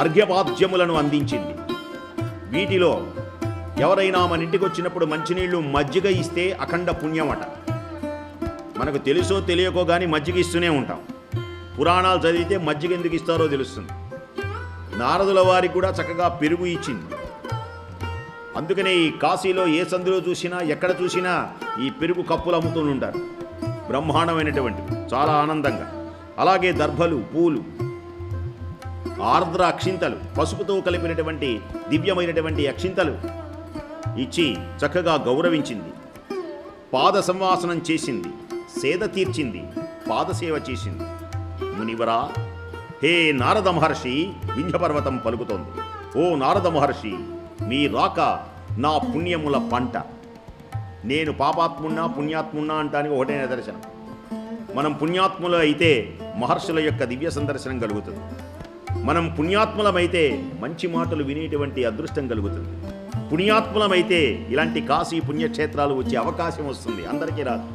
అర్ఘ్యపాద్యములను అందించింది. వీటిలో ఎవరైనా మన ఇంటికి వచ్చినప్పుడు మంచినీళ్లు మజ్జిగ ఇస్తే అఖండ పుణ్యమట. మనకు తెలుసో తెలియకో కానీ మజ్జిగ ఇస్తూనే ఉంటాం. పురాణాలు చదివితే మజ్జిగ ఎందుకు ఇస్తారో తెలుస్తుంది. నారదుల వారికి కూడా చక్కగా పెరుగు ఇచ్చింది. అందుకనే ఈ కాశీలో ఏ సందులో చూసినా ఎక్కడ చూసినా ఈ పెరుగు కప్పులు అమ్ముతూ ఉంటారు. బ్రహ్మాండమైనటువంటి చాలా ఆనందంగా. అలాగే దర్భలు, పూలు, ఆర్ద్ర అక్షింతలు, పసుపుతో కలిపినటువంటి దివ్యమైనటువంటి అక్షింతలు ఇచ్చి చక్కగా గౌరవించింది. పాద సంవాసనం చేసింది, సేద తీర్చింది, పాదసేవ చేసింది. మునివరా, హే నారద మహర్షి, వింధ్యపర్వతం పలుకుతోంది. ఓ నారద మహర్షి, మీ రాక నా పుణ్యముల పంట. నేను పాపాత్మున్నా పుణ్యాత్మున్నా అంటానికి ఒకటే నిదర్శనం. మనం పుణ్యాత్ములు అయితే మహర్షుల యొక్క దివ్య సందర్శనం కలుగుతుంది. మనం పుణ్యాత్ములమైతే మంచి మాటలు వినేటువంటి అదృష్టం కలుగుతుంది. పుణ్యాత్ములమైతే ఇలాంటి కాశీ పుణ్యక్షేత్రాలు వచ్చే అవకాశం వస్తుంది. అందరికీ రాదు.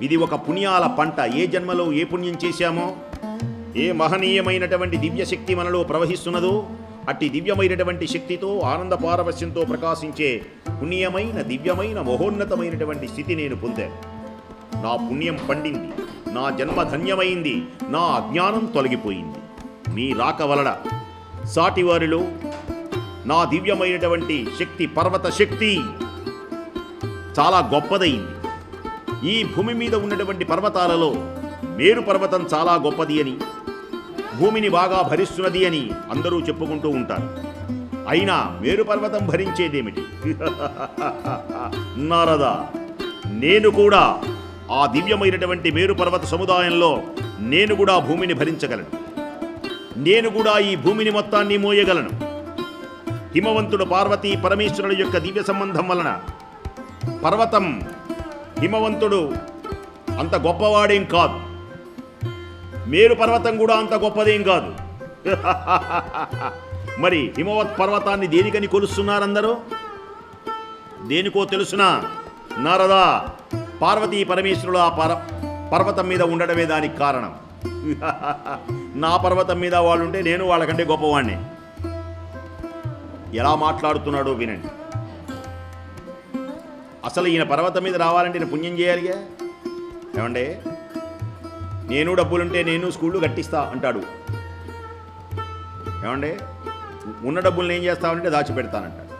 ఇది ఒక పుణ్యాల పంట. ఏ జన్మలో ఏ పుణ్యం చేశామో, ఏ మహనీయమైనటువంటి దివ్యశక్తి మనలో ప్రవహిస్తున్నదో అట్టి దివ్యమైనటువంటి శక్తితో ఆనంద పారవశ్యంతో ప్రకాశించే పుణ్యమైన దివ్యమైన మహోన్నతమైనటువంటి స్థితి నేను పొందాను. నా పుణ్యం పండింది, నా జన్మ ధన్యమైంది, నా అజ్ఞానం తొలగిపోయింది. మీ రాక వలన సాటివారిలో నా దివ్యమైనటువంటి శక్తి, పర్వత శక్తి చాలా గొప్పదైంది. ఈ భూమి మీద ఉన్నటువంటి పర్వతాలలో మేరు పర్వతం చాలా గొప్పది అని, భూమిని బాగా భరిస్తున్నది అని అందరూ చెప్పుకుంటూ ఉంటారు. అయినా మేరు పర్వతం భరించేదేమిటి? నారద, నేను కూడా ఆ దివ్యమైనటువంటి మేరు పర్వత సముదాయంలో నేను కూడా భూమిని భరించగలను. నేను కూడా ఈ భూమిని మొత్తాన్ని మోయగలను. హిమవంతుడు పార్వతీ పరమేశ్వరుల యొక్క దివ్య సంబంధం వలన పర్వతం, హిమవంతుడు అంత గొప్పవాడేం కాదు. మేరు పర్వతం కూడా అంత గొప్పదేం కాదు. మరి హిమవత్ పర్వతాన్ని దేనికని కొలుస్తున్నారందరూ? దేనికో తెలుసునా నారదా? పార్వతీ పరమేశ్వరులు ఆ పర్వతం మీద ఉండడమే దానికి కారణం. నా పర్వతం మీద వాళ్ళుంటే నేను వాళ్ళకంటే గొప్పవాణ్ణి. ఎలా మాట్లాడుతున్నాడో వినండి. అసలు ఈయన పర్వతం మీద రావాలంటే నేను పుణ్యం చేయాలిగా. ఏమండే, నేను డబ్బులుంటే నేను స్కూళ్ళు కట్టిస్తా అంటాడు. ఏమండే, ఉన్న డబ్బులను ఏం చేస్తామంటే దాచిపెడతానంటాడు.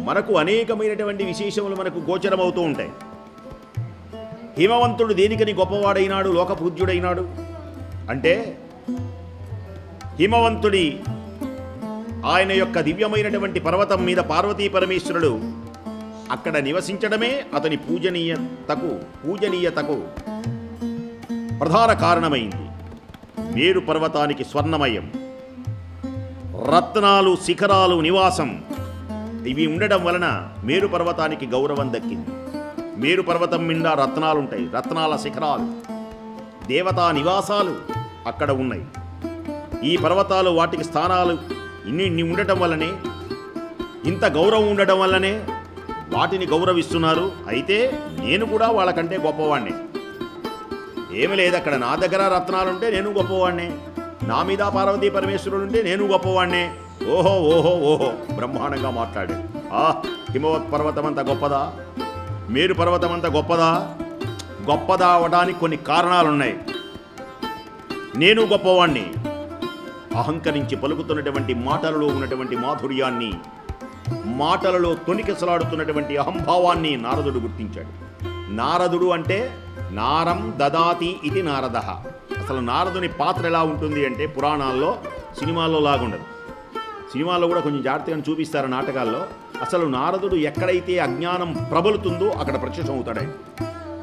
మనకు అనేకమైనటువంటి విశేషములు మనకు గోచరమవుతూ ఉంటాయి. హిమవంతుడు దేనికని గొప్పవాడైనాడు, లోకపూజ్యుడైనాడు అంటే హిమవంతుడి ఆయన యొక్క దివ్యమైనటువంటి పర్వతం మీద పార్వతీ పరమేశ్వరుడు అక్కడ నివసించడమే అతని పూజనీయతకు ప్రధాన కారణమైంది. మేరు పర్వతానికి స్వర్ణమయం, రత్నాలు, శిఖరాలు నివాసం ఇవి ఉండడం వలన మేరు పర్వతానికి గౌరవం దక్కింది. మేరు పర్వతం నిండా రత్నాలుంటాయి, రత్నాల శిఖరాలు, దేవతా నివాసాలు అక్కడ ఉన్నాయి. ఈ పర్వతాలు వాటికి స్థానాలు ఇన్ని ఉండటం వల్లనే, ఇంత గౌరవం ఉండటం వల్లనే వాటిని గౌరవిస్తున్నారు. అయితే నేను కూడా వాళ్ళకంటే గొప్పవాణ్ణి. ఏమి లేదు, అక్కడ నా దగ్గర రత్నాలుంటే నేను గొప్పవాణ్ణే, నా మీద పార్వతీ పరమేశ్వరుడు ఉంటే నేను గొప్పవాణ్ణే. ఓహో ఓహో ఓహో బ్రహ్మాండంగా మాట్లాడాడు. హిమవత్ పర్వతం అంత గొప్పదా? మేరు పర్వతం అంత గొప్పదా? గొప్పదా అవడానికి కొన్ని కారణాలున్నాయి. నేను గొప్పవాణ్ణి. అహంకరించి పలుకుతున్నటువంటి మాటలలో ఉన్నటువంటి మాధుర్యాన్ని, మాటలలో తొణికిసలాడుతున్నటువంటి అహంభావాన్ని నారదుడు గుర్తించాడు. నారదుడు అంటే నారం దదాతి ఇది నారద. అసలు నారదుని పాత్ర ఎలా ఉంటుంది అంటే పురాణాల్లో, సినిమాల్లో లాగుండదు. సినిమాల్లో కూడా కొంచెం జాగ్రత్తగా చూపిస్తారు నాటకాల్లో. అసలు నారదుడు ఎక్కడైతే అజ్ఞానం ప్రబలుతుందో అక్కడ ప్రత్యక్షం అవుతాడు.